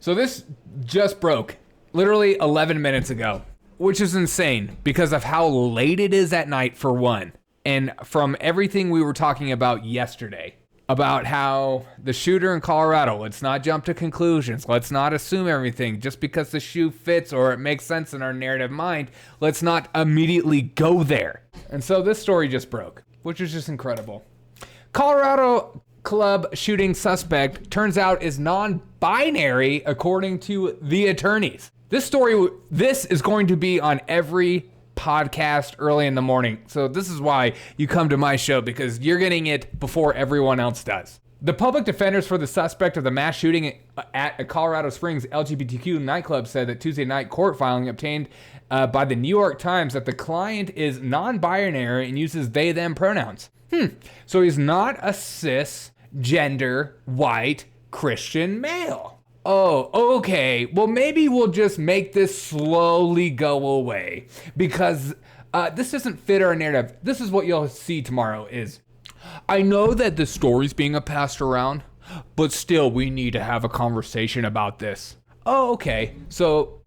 So this just broke literally 11 minutes ago, which is insane because of how late it is at night for one. And from everything we were talking about yesterday, about how the shooter in Colorado, let's not jump to conclusions. Let's not assume everything just because the shoe fits or it makes sense in our narrative mind. Let's not immediately go there. And so this story just broke, which is just incredible. Colorado club shooting suspect turns out is non-binary according to the attorneys. This is going to be on every podcast early in the morning. So this is why you come to my show, because you're getting it before everyone else does. The public defenders for the suspect of the mass shooting at a Colorado Springs LGBTQ nightclub said that Tuesday night court filing obtained by the New York Times that the client is non-binary and uses they, them pronouns. So he's not a cisgender, white, Christian male. Oh, okay. Well, maybe we'll just make this slowly go away because this doesn't fit our narrative. This is what you'll see tomorrow is, I know that the story's being passed around, but still we need to have a conversation about this. Oh, okay. So,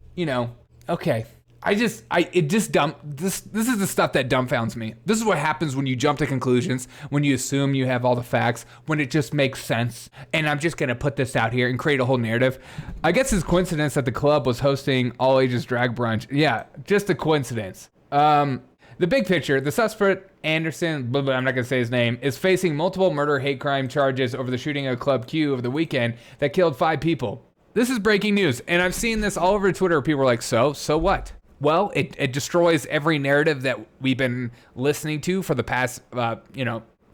okay. This is the stuff that dumbfounds me. This is what happens when you jump to conclusions, when you assume you have all the facts, when it just makes sense. And I'm just going to put this out here and create a whole narrative. I guess it's coincidence that the club was hosting all ages drag brunch. Yeah, just a coincidence. The big picture, the suspect, Anderson, I'm not going to say his name, is facing multiple murder hate crime charges over the shooting of Club Q over the weekend that killed 5 people. This is breaking news. And I've seen this all over Twitter. People are like, so what? Well, it destroys every narrative that we've been listening to for the past,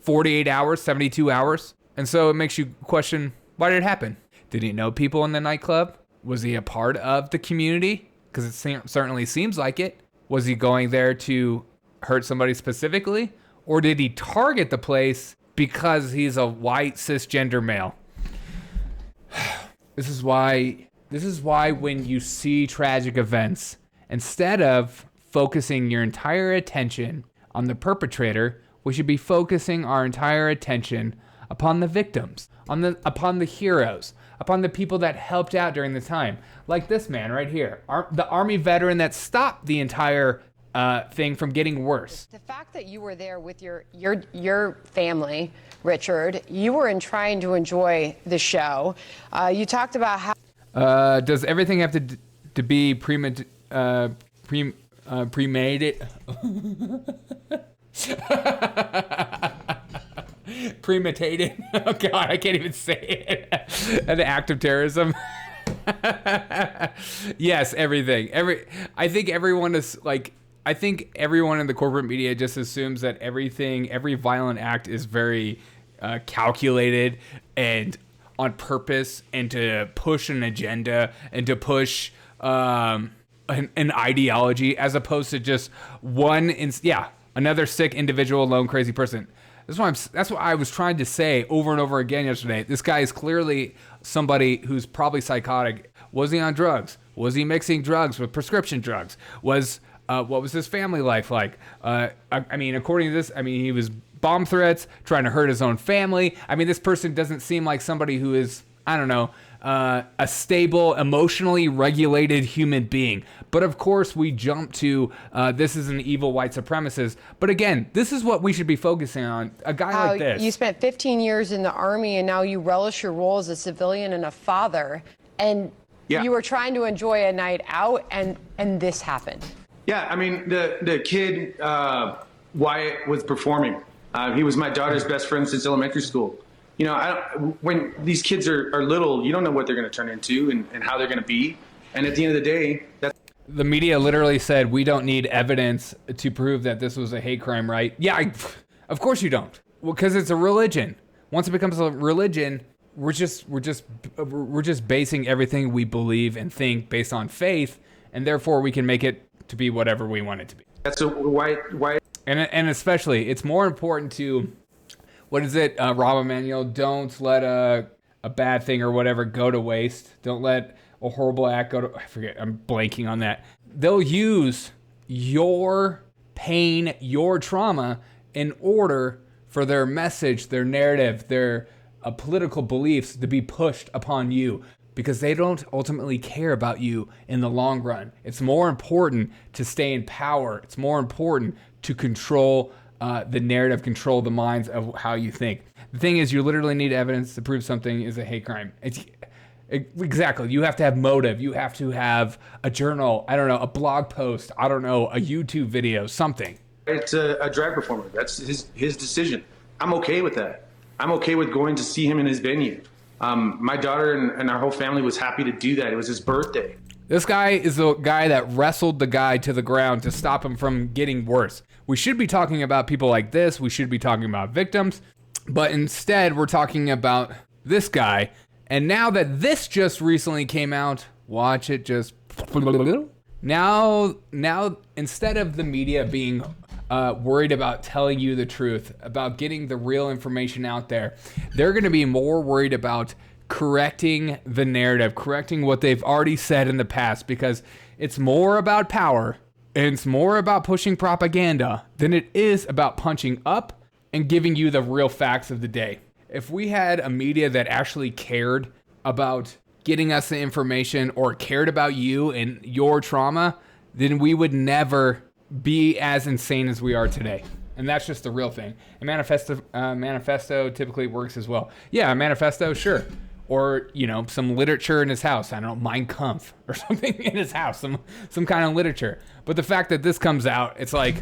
48 hours, 72 hours. And so it makes you question, why did it happen? Did he know people in the nightclub? Was he a part of the community? Because it certainly seems like it. Was he going there to hurt somebody specifically? Or did he target the place because he's a white cisgender male? This is why when you see tragic events, instead of focusing your entire attention on the perpetrator, we should be focusing our entire attention upon the victims, upon the heroes, upon the people that helped out during the time. Like this man right here, the Army veteran that stopped the entire thing from getting worse. The fact that you were there with your family, Richard, you were trying to enjoy the show. You talked about how... Does everything have to be premeditated? Premeditated. Oh God, I can't even say it. An act of terrorism. Yes, everything. I think everyone in the corporate media just assumes that every violent act is very calculated and on purpose, and to push an agenda and to push an ideology, as opposed to just another sick individual, lone crazy person. That's what I was trying to say over and over again yesterday. This guy is clearly somebody who's probably psychotic. Was he on drugs? Was he mixing drugs with prescription drugs? What was his family life like? According to this, he was bomb threats, trying to hurt his own family. This person doesn't seem like somebody who is, a stable, emotionally regulated human being. But of course, we jump to this is an evil white supremacist. But again, this is what we should be focusing on. A guy like this. You spent 15 years in the Army, and now you relish your role as a civilian and a father. And you were trying to enjoy a night out, and this happened. Yeah, the kid, Wyatt, was performing. He was my daughter's best friend since elementary school. When these kids are little, you don't know what they're going to turn into and how they're going to be. And at the end of the day, the media literally said, we don't need evidence to prove that this was a hate crime, right? Yeah, of course you don't. Well, because it's a religion. Once it becomes a religion, we're just basing everything we believe and think based on faith, and therefore we can make it to be whatever we want it to be. That's why. And especially, it's more important to, what is it, Rob Emanuel? Don't let a bad thing or whatever go to waste. Don't let a horrible act go to, I forget, I'm blanking on that. They'll use your pain, your trauma, in order for their message, their narrative, their political beliefs to be pushed upon you. because they don't ultimately care about you in the long run. It's more important to stay in power. It's more important to control the narrative, control the minds of how you think. The thing is, you literally need evidence to prove something is a hate crime. Exactly. You have to have motive. You have to have a journal, I don't know, a blog post, I don't know, a YouTube video, something. It's a drag performer. That's his decision. I'm okay with that. I'm okay with going to see him in his venue. My daughter and our whole family was happy to do that. It was his birthday. This guy is the guy that wrestled the guy to the ground to stop him from getting worse. We should be talking about people like this. We should be talking about victims. But instead, we're talking about this guy. And now that this just recently came out, watch it just... Now, instead of the media being worried about telling you the truth, about getting the real information out there, they're going to be more worried about correcting the narrative, correcting what they've already said in the past, because it's more about power and it's more about pushing propaganda than it is about punching up and giving you the real facts of the day. If we had a media that actually cared about getting us the information or cared about you and your trauma, then we would never be as insane as we are today. And that's just the real thing. A manifesto typically works as well. Yeah, a manifesto, sure. Or, you know, some literature in his house. I don't know, Mein Kampf or something in his house, some kind of literature. But the fact that this comes out, it's like,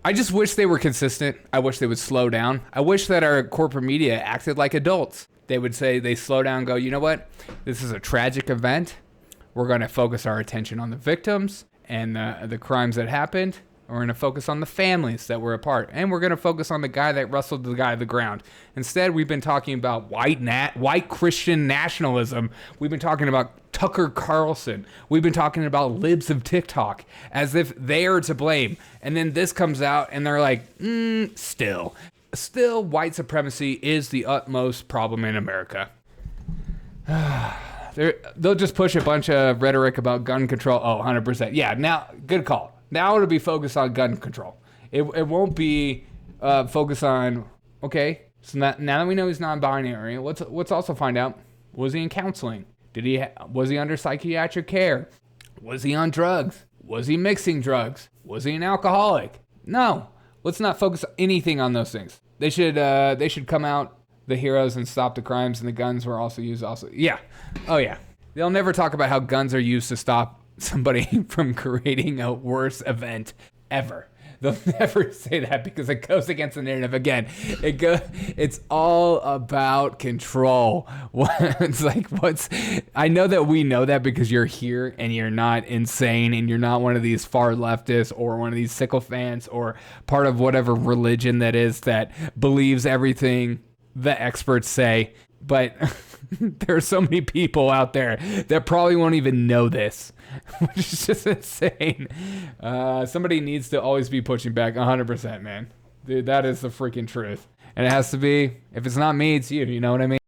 I just wish they were consistent. I wish they would slow down. I wish that our corporate media acted like adults. They would say, they slow down and go, you know what? This is a tragic event. We're going to focus our attention on the victims and the crimes that happened. We're going to focus on the families that were a part. And we're going to focus on the guy that wrestled the guy to the ground. Instead, we've been talking about white Christian nationalism. We've been talking about Tucker Carlson. We've been talking about libs of TikTok as if they are to blame. And then this comes out and they're like, still white supremacy is the utmost problem in America. They'll just push a bunch of rhetoric about gun control. Oh, 100%. Yeah, now, good call. Now it'll be focused on gun control. It won't be focused on, okay, so now that we know he's non-binary, let's also find out, was he in counseling? Was he under psychiatric care? Was he on drugs? Was he mixing drugs? Was he an alcoholic? No, let's not focus anything on those things. They should come out, the heroes, and stop the crimes, and the guns were also used also. Yeah. Oh yeah. They'll never talk about how guns are used to stop somebody from creating a worse event ever. They'll never say that because it goes against the narrative. Again, it's all about control. It's like, I know that we know that because you're here and you're not insane and you're not one of these far leftists or one of these sycophants or part of whatever religion that is that believes everything the experts say. But there are so many people out there that probably won't even know this, which is just insane. Somebody needs to always be pushing back 100%, man. Dude, that is the freaking truth. And it has to be, if it's not me, it's you. You know what I mean?